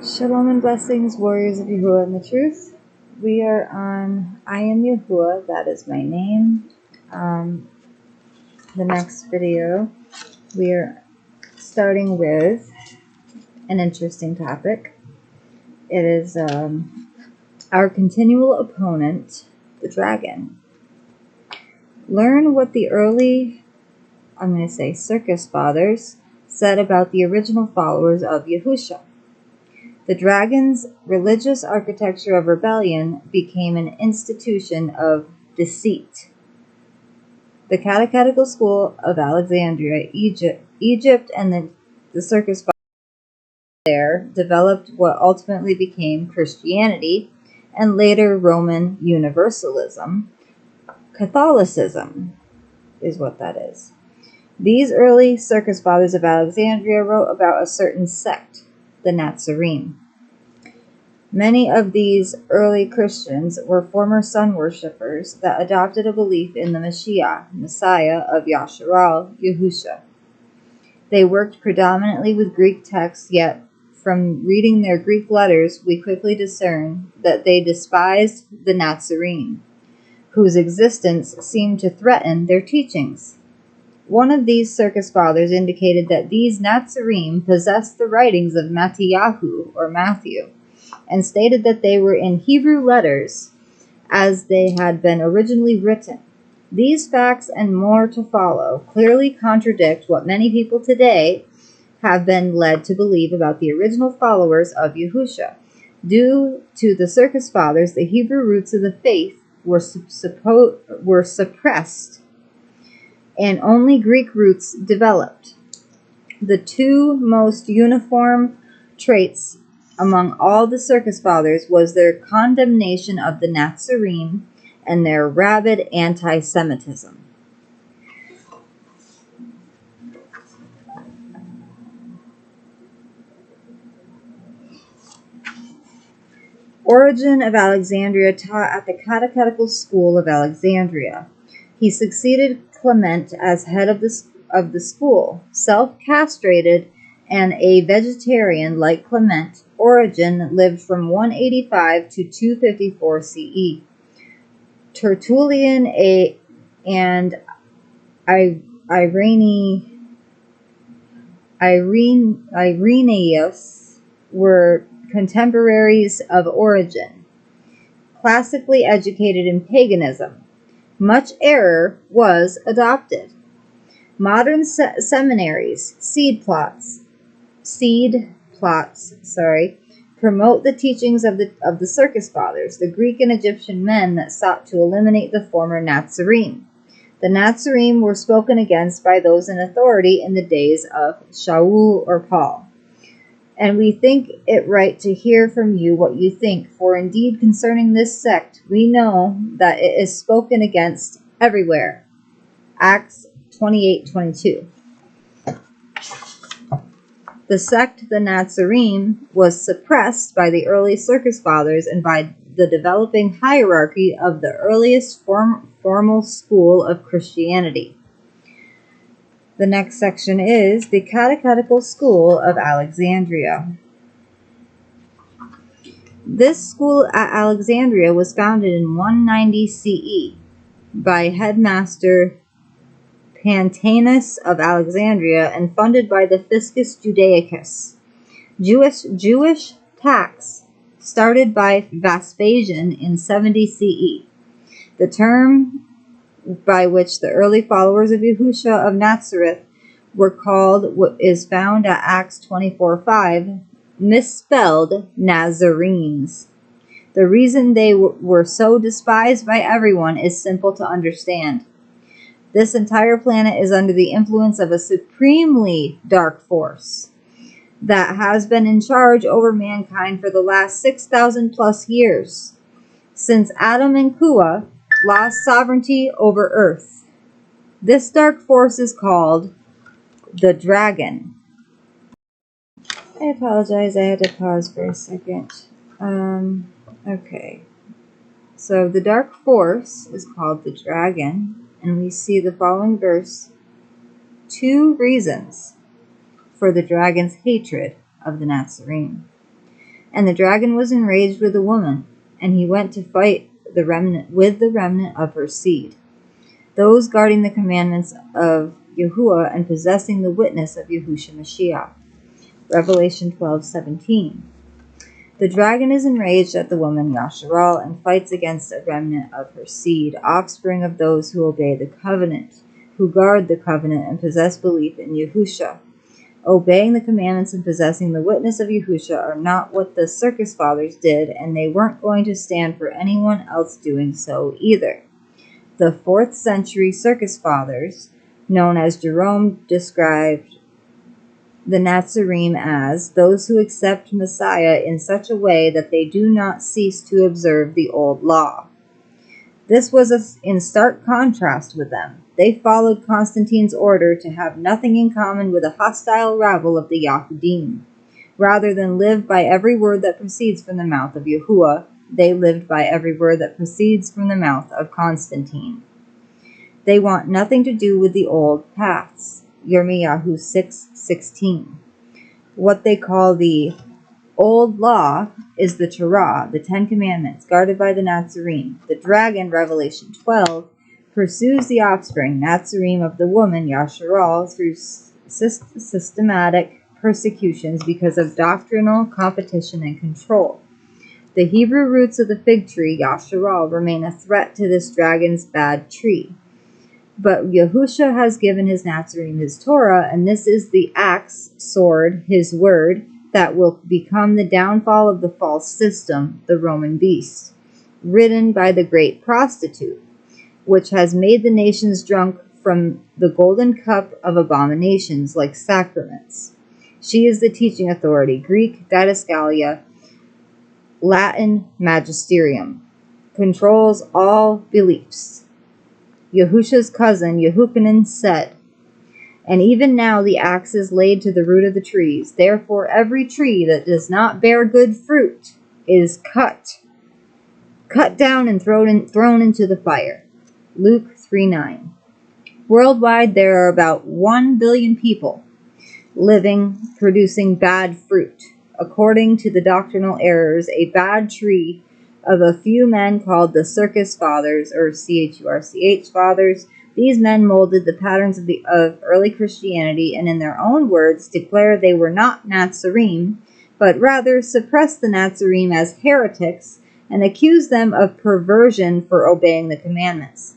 Shalom and blessings, warriors of Yahuah and the truth. We are on I am Yahuah, that is my name. The next video, we are starting with an interesting topic. It is our continual opponent, the dragon. Learn what the early, circus fathers said about the original followers of Yahushua. The dragon's religious architecture of rebellion became an institution of deceit. The Catechetical School of Alexandria, Egypt and the circus fathers there developed what ultimately became Christianity and later Roman Universalism. Catholicism is what that is. These early circus fathers of Alexandria wrote about a certain sect, the Nazarene. Many of these early Christians were former sun worshippers that adopted a belief in the Messiah of Yasharal, Yahusha. They worked predominantly with Greek texts, yet from reading their Greek letters, we quickly discern that they despised the Nazarene, whose existence seemed to threaten their teachings. One of these circus fathers indicated that these Nazarene possessed the writings of Matthew, and stated that they were in Hebrew letters as they had been originally written. These facts and more to follow clearly contradict what many people today have been led to believe about the original followers of Yahushua. Due to the circus fathers, the Hebrew roots of the faith were suppressed, and only Greek roots developed. The two most uniform traits among all the circus fathers was their condemnation of the Nazarene and their rabid anti-Semitism. Origen of Alexandria taught at the Catechetical School of Alexandria. He succeeded Clement as head of the school. Self-castrated and a vegetarian like Clement, Origen lived from 185 to 254 CE. Tertullian and Irenaeus were contemporaries of Origen, classically educated in paganism. Much error was adopted. Modern seminaries, seed plots, promote the teachings of the circus fathers, the Greek and Egyptian men that sought to eliminate the former Nazarene. The Nazarene were spoken against by those in authority in the days of Shaul or Paul. And we think it right to hear from you what you think, for indeed concerning this sect, we know that it is spoken against everywhere. Acts 28:22. The sect, the Nazarene, was suppressed by the early circus fathers and by the developing hierarchy of the earliest formal school of Christianity. The next section is the Catechetical School of Alexandria. This school at Alexandria was founded in 190 CE by headmaster Pantaenus of Alexandria and funded by the Fiscus Judaicus. Jewish tax started by Vespasian in 70 CE. The term by which the early followers of Yahushua of Nazareth were called is found at Acts 24:5, misspelled Nazarenes. The reason they were so despised by everyone is simple to understand. This entire planet is under the influence of a supremely dark force that has been in charge over mankind for the last 6,000 plus years, since Adam and Yahuah lost sovereignty over Earth. This dark force is called the dragon. I apologize, I had to pause for a second. Okay. So the dark force is called the dragon. And we see the following verse, 2 reasons for the dragon's hatred of the Nazarene. And the dragon was enraged with the woman, and he went to fight the remnant of her seed, those guarding the commandments of Yahuah and possessing the witness of Yahushua Mashiach. Revelation 12:17. The dragon is enraged at the woman Yasharal and fights against a remnant of her seed, offspring of those who obey the covenant, who guard the covenant and possess belief in Yahushua. Obeying the commandments and possessing the witness of Yahushua are not what the circus fathers did, and they weren't going to stand for anyone else doing so either. The 4th century circus fathers, known as Jerome, described the Nazarene as those who accept Messiah in such a way that they do not cease to observe the old law. This was in stark contrast with them. They followed Constantine's order to have nothing in common with a hostile rabble of the Yahudim. Rather than live by every word that proceeds from the mouth of Yahuah, they lived by every word that proceeds from the mouth of Constantine. They want nothing to do with the old paths. Yirmiyahu 6:16. What they call the old law is the Torah, the 10 Commandments, guarded by the Nazarene. The dragon, Revelation 12, pursues the offspring, Nazarene of the woman, Yasharal, through systematic persecutions because of doctrinal competition and control. The Hebrew roots of the fig tree, Yasharal, remain a threat to this dragon's bad tree. But Yahushua has given his Nazarene his Torah, and this is the axe, sword, his word, that will become the downfall of the false system, the Roman beast, ridden by the great prostitute, which has made the nations drunk from the golden cup of abominations like sacraments. She is the teaching authority, Greek didascalia, Latin magisterium, controls all beliefs. Yahusha's cousin, Yehuchanan, said, "And even now the axe is laid to the root of the trees. Therefore every tree that does not bear good fruit is cut down and thrown into the fire." Luke 3:9. Worldwide, there are about 1 billion people living, producing bad fruit. According to the doctrinal errors, a bad tree of a few men called the Circus Fathers, or CHURCH Fathers. These men molded the patterns of early Christianity and in their own words declare they were not Nazarene, but rather suppressed the Nazarene as heretics and accused them of perversion for obeying the commandments.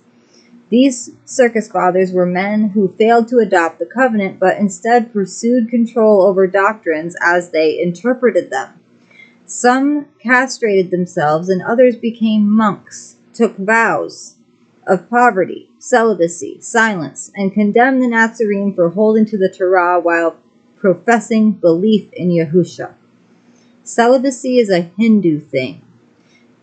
These Circus Fathers were men who failed to adopt the covenant, but instead pursued control over doctrines as they interpreted them. Some castrated themselves, and others became monks, took vows of poverty, celibacy, silence, and condemned the Nazarene for holding to the Torah while professing belief in Yahushua. Celibacy is a Hindu thing.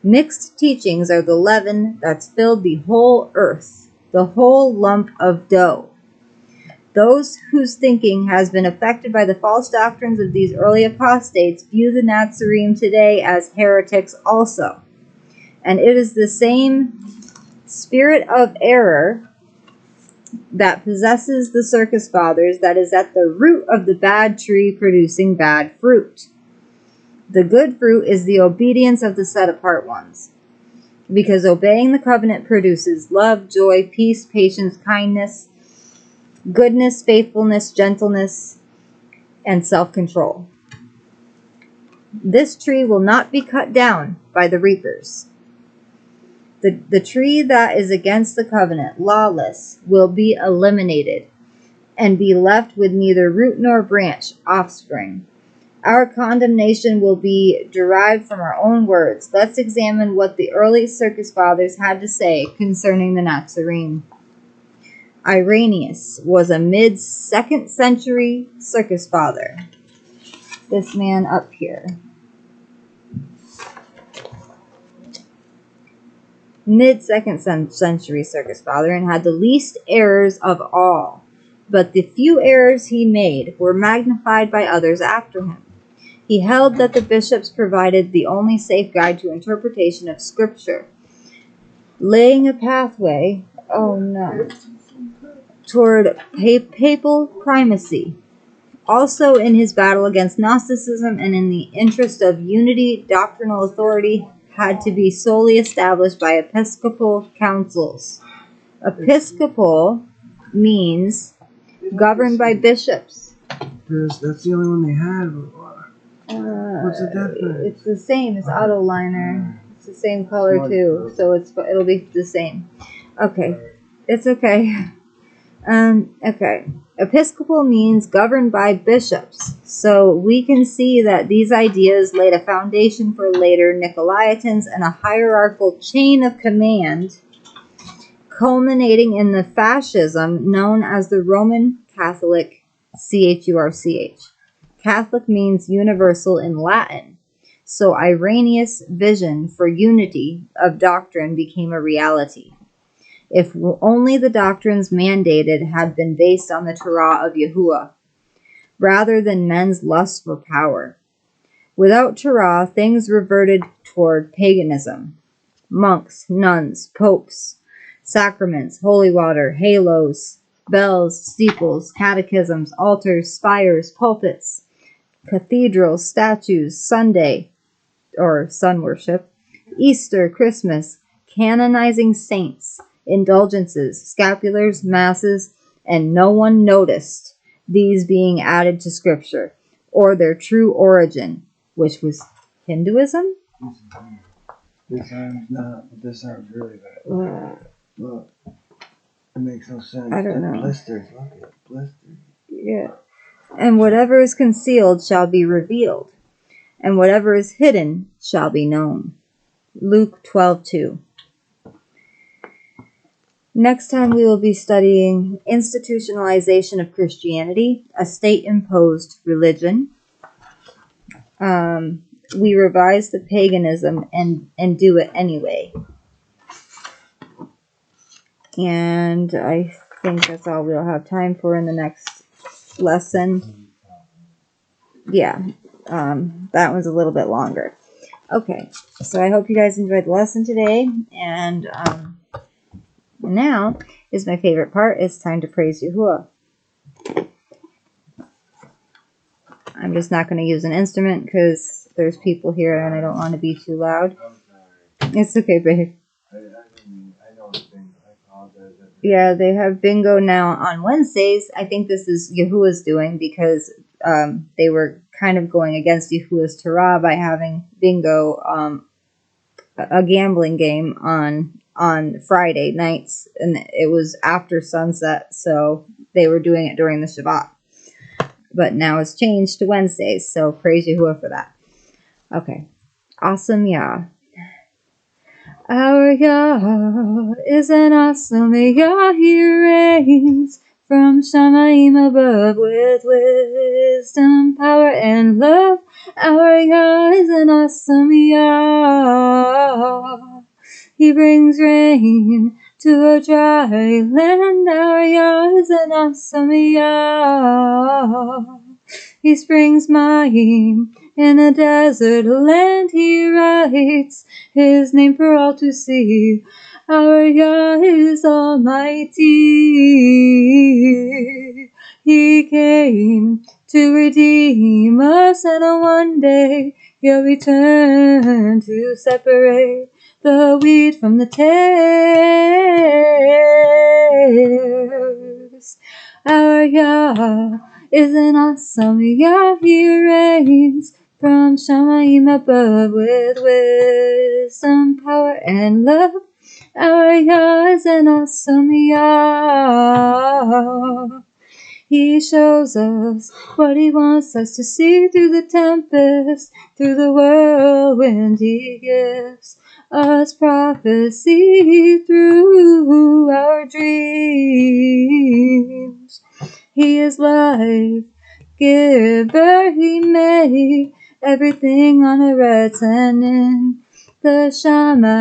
Mixed teachings are the leaven that's filled the whole earth, the whole lump of dough. Those whose thinking has been affected by the false doctrines of these early apostates view the Nazarene today as heretics also. And it is the same spirit of error that possesses the Circus Fathers that is at the root of the bad tree producing bad fruit. The good fruit is the obedience of the set-apart ones, because obeying the covenant produces love, joy, peace, patience, kindness, goodness, faithfulness, gentleness, and self-control. This tree will not be cut down by the reapers. The tree that is against the covenant, lawless, will be eliminated and be left with neither root nor branch, offspring. Our condemnation will be derived from our own words. Let's examine what the early Circus Fathers had to say concerning the Nazarene. Irenaeus was a mid-2nd century Circus Father. This man up here. Mid-2nd century Circus Father, and had the least errors of all. But the few errors he made were magnified by others after him. He held that the bishops provided the only safe guide to interpretation of Scripture, laying a pathway, toward papal primacy. Also, in his battle against Gnosticism and in the interest of unity, doctrinal authority had to be solely established by episcopal councils. Episcopal means governed by bishops. That's the only one they had. What's the difference? It's the same as Autoliner. It's the same color too, so it'll be the same. Okay, it's okay. Okay. Episcopal means governed by bishops. So we can see that these ideas laid a foundation for later Nicolaitans and a hierarchical chain of command, culminating in the fascism known as the Roman Catholic CHURCH. Catholic means universal in Latin. So Irenaeus' vision for unity of doctrine became a reality. If only the doctrines mandated had been based on the Torah of Yahuah, rather than men's lust for power. Without Torah, things reverted toward paganism. Monks, nuns, popes, sacraments, holy water, halos, bells, steeples, catechisms, altars, spires, pulpits, cathedrals, statues, Sunday, or sun worship, Easter, Christmas, canonizing saints, indulgences, scapulars, masses, and no one noticed these being added to Scripture, or their true origin, which was Hinduism? This arm's not, but this arm's really bad. Look. It makes no sense. I don't know. Blisters. Look at it. Blisters. Yeah. And whatever is concealed shall be revealed, and whatever is hidden shall be known. Luke 12:2. Next time we will be studying institutionalization of Christianity, a state-imposed religion. We revise the paganism and do it anyway. And I think that's all we'll have time for in the next lesson. Yeah, that one's a little bit longer. Okay, so I hope you guys enjoyed the lesson today, and now is my favorite part. It's time to praise Yahuah. I'm just not going to use an instrument because there's people here and I don't want to be too loud. I'm sorry. It's okay, babe. I know the thing. I apologize. Yeah, they have bingo now on Wednesdays. I think this is Yahuah's doing because they were kind of going against Yahuah's Torah by having bingo, a gambling game on Friday nights, and it was after sunset, so they were doing it during the Shabbat. But now it's changed to Wednesdays, so praise Yahuah for that. Okay. Awesome Yah. Our Yah is an awesome Yah. He reigns from Shamayim above with wisdom, power, and love. Our Yah is an awesome Yah. He brings rain to a dry land. Our Yah is an awesome Yah. He springs Mayim in a desert land. He writes his name for all to see. Our Yah is almighty. He came to redeem us, and on one day he'll return to separate the wheat from the tares. Our Yah is an awesome Yah. He reigns from Shamayim above with wisdom, power, and love. Our Yah is an awesome Yah. He shows us what he wants us to see through the tempest, through the whirlwind. He gives us prophecy through our dreams. He is life giver. He made everything on earth and in the Shamayim.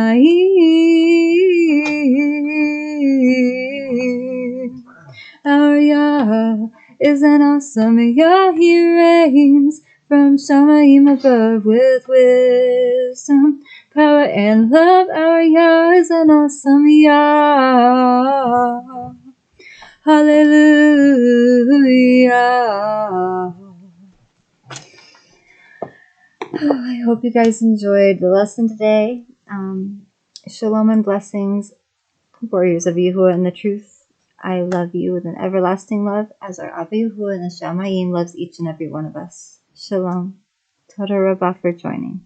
Our Yah is an awesome Yah. He reigns from Shamayim above with wisdom, power, and love. Our Yah is an awesome Yah. Hallelujah. I hope you guys enjoyed the lesson today. Shalom and blessings, warriors of Yahuah and the truth. I love you with an everlasting love, as our Abba Yahuah and the Shamayim loves each and every one of us. Shalom. Toda Rabbah for joining.